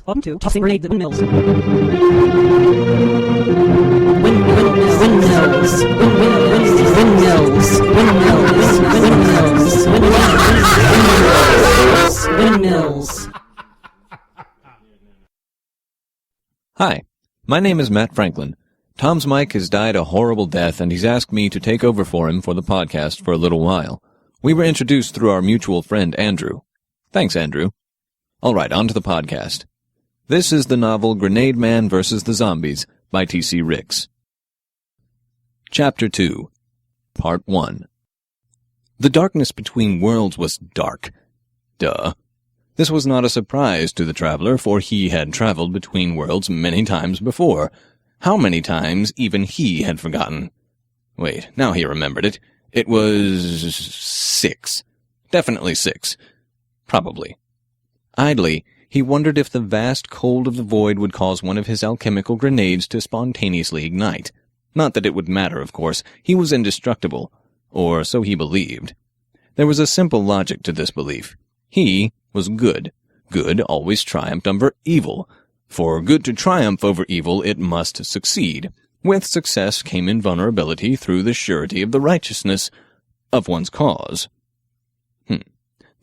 Welcome to Tossing Grenade Windmills. Windmills. Hi, my name is Matt Franklin. Tom's mic has died a horrible death, and he's asked me to take over for him for the podcast for a little while. We were introduced through our mutual friend, Andrew. Thanks, Andrew. All right, on to the podcast. This is the novel Grenademan vs. the Zombies by T.C. Ricks. Chapter 2, Part 1. The darkness between worlds was dark. Duh. This was not a surprise to the traveler, for he had traveled between worlds many times before. How many times even he had forgotten. Wait, now he remembered it. It was 6. Definitely 6. Probably. Idly, he wondered if the vast cold of the void would cause one of his alchemical grenades to spontaneously ignite. Not that it would matter, of course. He was indestructible. Or so he believed. There was a simple logic to this belief. He was good. Good always triumphed over evil. For good to triumph over evil, it must succeed. With success came invulnerability through the surety of the righteousness of one's cause.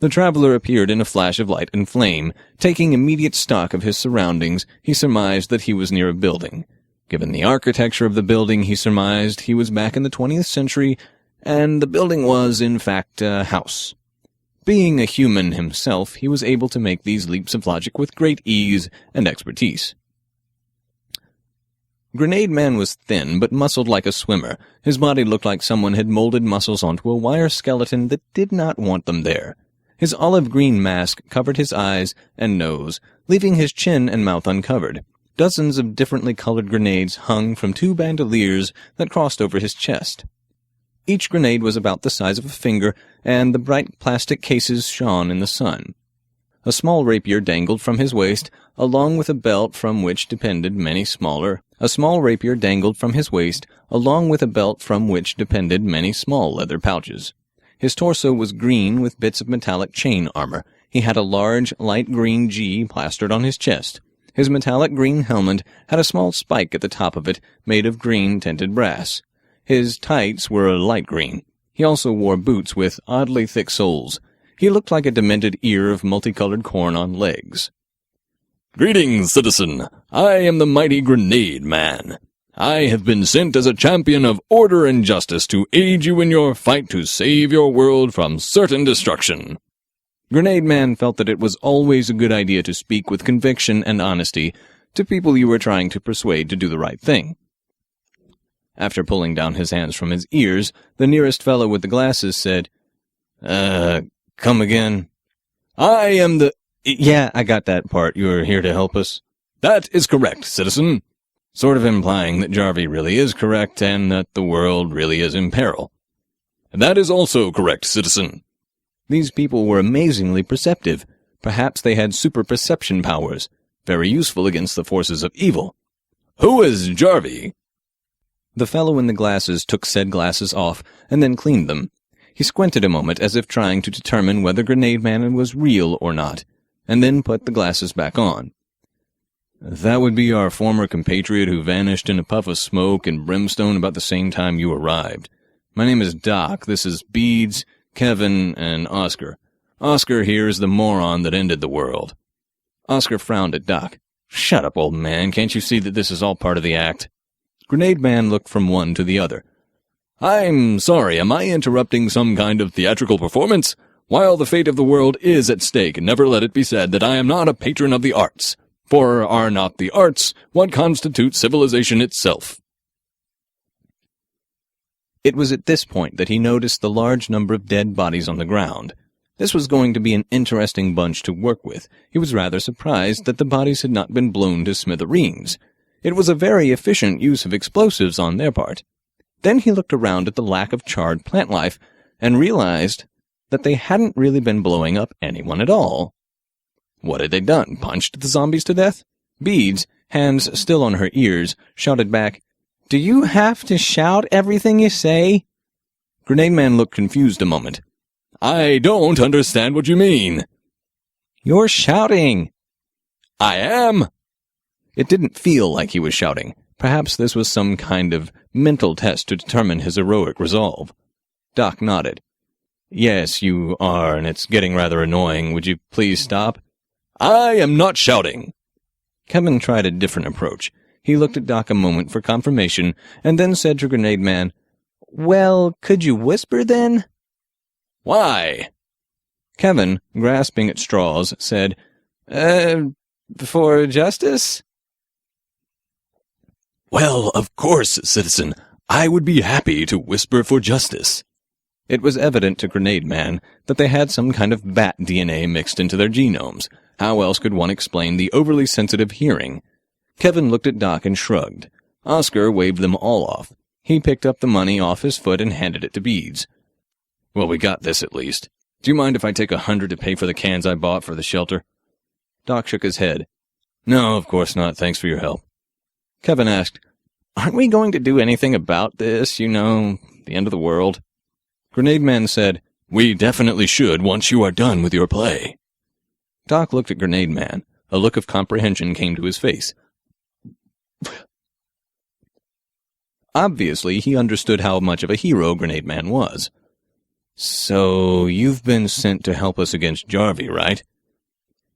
The traveler appeared in a flash of light and flame. Taking immediate stock of his surroundings, he surmised that he was near a building. Given the architecture of the building, he surmised he was back in the 20th century, and the building was, in fact, a house. Being a human himself, he was able to make these leaps of logic with great ease and expertise. Grenademan was thin, but muscled like a swimmer. His body looked like someone had molded muscles onto a wire skeleton that did not want them there. His olive-green mask covered his eyes and nose, leaving his chin and mouth uncovered. Dozens of differently colored grenades hung from 2 bandoliers that crossed over his chest. Each grenade was about the size of a finger, and the bright plastic cases shone in the sun. A small rapier dangled from his waist, along with a belt from which depended many smaller. Leather pouches. His torso was green with bits of metallic chain armor. He had a large, light green G plastered on his chest. His metallic green helmet had a small spike at the top of it, made of green-tinted brass. His tights were light green. He also wore boots with oddly thick soles. He looked like a demented ear of multicolored corn on legs. "Greetings, citizen. I am the mighty Grenademan. I have been sent as a champion of order and justice to aid you in your fight to save your world from certain destruction." Grenademan felt that it was always a good idea to speak with conviction and honesty to people you were trying to persuade to do the right thing. After pulling down his hands from his ears, the nearest fellow with the glasses said, Come again?" "I am the—" "Yeah, I got that part. You're here to help us?" "That is correct, citizen." Sort of implying that Jarvie really is correct and that the world really is in peril. "That is also correct, citizen." These people were amazingly perceptive. Perhaps they had super-perception powers, very useful against the forces of evil. "Who is Jarvie?" The fellow in the glasses took said glasses off and then cleaned them. He squinted a moment as if trying to determine whether Grenademan was real or not, and then put the glasses back on. "That would be our former compatriot who vanished in a puff of smoke and brimstone about the same time you arrived. My name is Doc. This is Beads, Kevin, and Oscar. Oscar here is the moron that ended the world." Oscar frowned at Doc. "Shut up, old man. Can't you see that this is all part of the act?" Grenademan looked from one to the other. "I'm sorry, am I interrupting some kind of theatrical performance? While the fate of the world is at stake, never let it be said that I am not a patron of the arts. For are not the arts what constitutes civilization itself?" It was at this point that he noticed the large number of dead bodies on the ground. This was going to be an interesting bunch to work with. He was rather surprised that the bodies had not been blown to smithereens. It was a very efficient use of explosives on their part. Then he looked around at the lack of charred plant life and realized that they hadn't really been blowing up anyone at all. What had they done? Punched the zombies to death? Beads, hands still on her ears, shouted back, "Do you have to shout everything you say?" Grenademan looked confused a moment. "I don't understand what you mean." "You're shouting." I am! It didn't feel like he was shouting. Perhaps this was some kind of mental test to determine his heroic resolve. Doc nodded. Yes, you are, and it's getting rather annoying. Would you please stop? I am not shouting. Kevin tried a different approach. He looked at Doc a moment for confirmation, and then said to Grenademan, Well, could you whisper then? Why? Kevin, grasping at straws, said, For justice? Well, of course, citizen. I would be happy to whisper for justice. It was evident to Grenademan that they had some kind of bat DNA mixed into their genomes. How else could one explain the overly sensitive hearing? Kevin looked at Doc and shrugged. Oscar waved them all off. He picked up the money off his foot and handed it to Beads. Well, we got this at least. Do you mind if I take $100 to pay for the cans I bought for the shelter? Doc shook his head. No, of course not. Thanks for your help. Kevin asked, Aren't we going to do anything about this, the end of the world? Grenademan said, We definitely should once you are done with your play. Doc looked at Grenademan. A look of comprehension came to his face. Obviously, he understood how much of a hero Grenademan was. So, you've been sent to help us against Jarvie, right?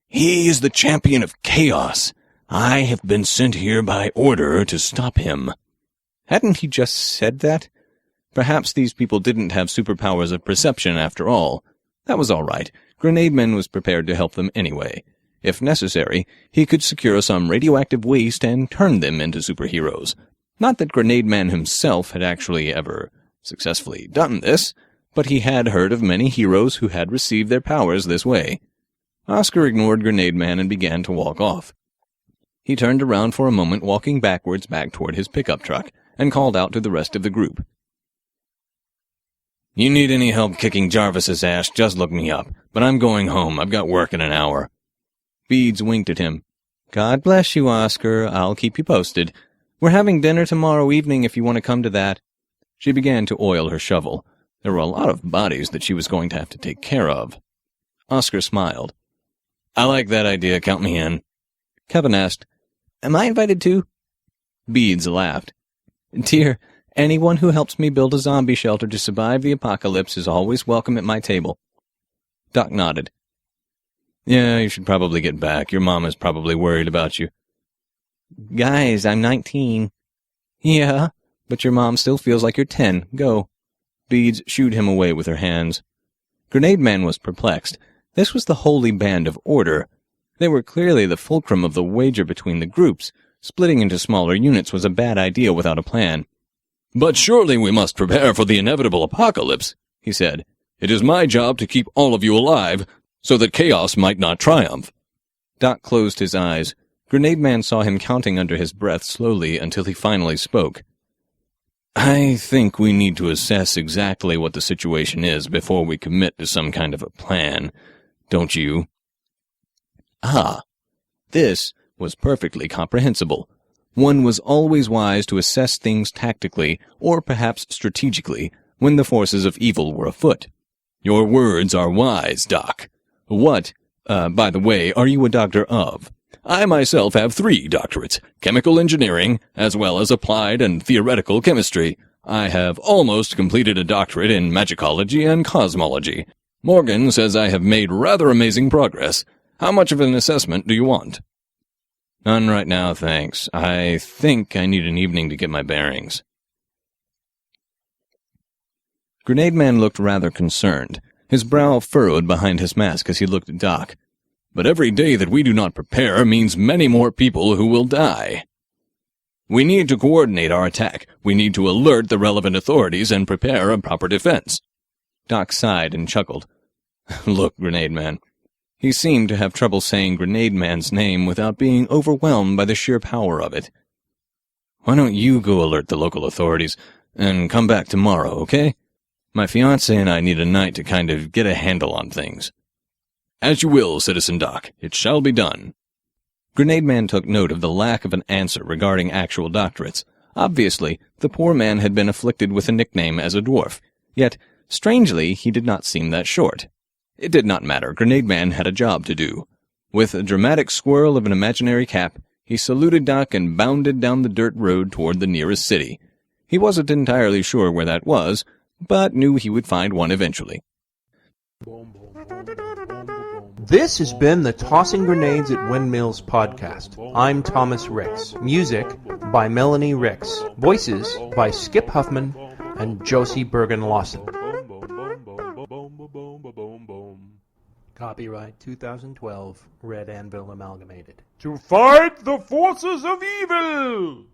He is the champion of chaos. I have been sent here by order to stop him. Hadn't he just said that? Perhaps these people didn't have superpowers of perception after all. That was all right. Grenademan was prepared to help them anyway. If necessary, he could secure some radioactive waste and turn them into superheroes. Not that Grenademan himself had actually ever successfully done this, but he had heard of many heroes who had received their powers this way. Oscar ignored Grenademan and began to walk off. He turned around for a moment, walking backwards back toward his pickup truck, and called out to the rest of the group. You need any help kicking Jarvis's ass, just look me up. But I'm going home. I've got work in an hour. Beads winked at him. God bless you, Oscar. I'll keep you posted. We're having dinner tomorrow evening if you want to come to that. She began to oil her shovel. There were a lot of bodies that she was going to have to take care of. Oscar smiled. I like that idea. Count me in. Kevin asked, Am I invited too? Beads laughed. Dear, anyone who helps me build a zombie shelter to survive the apocalypse is always welcome at my table. Doc nodded. Yeah, you should probably get back. Your mom is probably worried about you. Guys, I'm 19. Yeah, but your mom still feels like you're 10. Go. Beads shooed him away with her hands. Grenademan was perplexed. This was the holy band of order. They were clearly the fulcrum of the wager between the groups. Splitting into smaller units was a bad idea without a plan. But surely we must prepare for the inevitable apocalypse, he said. It is my job to keep all of you alive, so that chaos might not triumph. Doc closed his eyes. Grenademan saw him counting under his breath slowly until he finally spoke. I think we need to assess exactly what the situation is before we commit to some kind of a plan, don't you? Ah, this was perfectly comprehensible. One was always wise to assess things tactically, or perhaps strategically, when the forces of evil were afoot. Your words are wise, Doc. What, by the way, are you a doctor of? I myself have 3 doctorates, chemical engineering, as well as applied and theoretical chemistry. I have almost completed a doctorate in magicology and cosmology. Morgan says I have made rather amazing progress. How much of an assessment do you want? None right now, thanks. I think I need an evening to get my bearings. Grenademan looked rather concerned. His brow furrowed behind his mask as he looked at Doc. But every day that we do not prepare means many more people who will die. We need to coordinate our attack. We need to alert the relevant authorities and prepare a proper defense. Doc sighed and chuckled. Look, Grenademan. He seemed to have trouble saying Grenademan's name without being overwhelmed by the sheer power of it. Why don't you go alert the local authorities and come back tomorrow, okay? My fiancé and I need a night to kind of get a handle on things. As you will, Citizen Doc. It shall be done. Grenademan took note of the lack of an answer regarding actual doctorates. Obviously, the poor man had been afflicted with a nickname as a dwarf. Yet, strangely, he did not seem that short. It did not matter. Grenademan had a job to do. With a dramatic swirl of an imaginary cap, he saluted Doc and bounded down the dirt road toward the nearest city. He wasn't entirely sure where that was, but knew he would find one eventually. This has been the Tossing Grenades at Windmills podcast. I'm Thomas Ricks. Music by Melanie Ricks. Voices by Skip Huffman and Josie Bergen-Lawson. Copyright 2012, Red Anvil Amalgamated. To fight the forces of evil!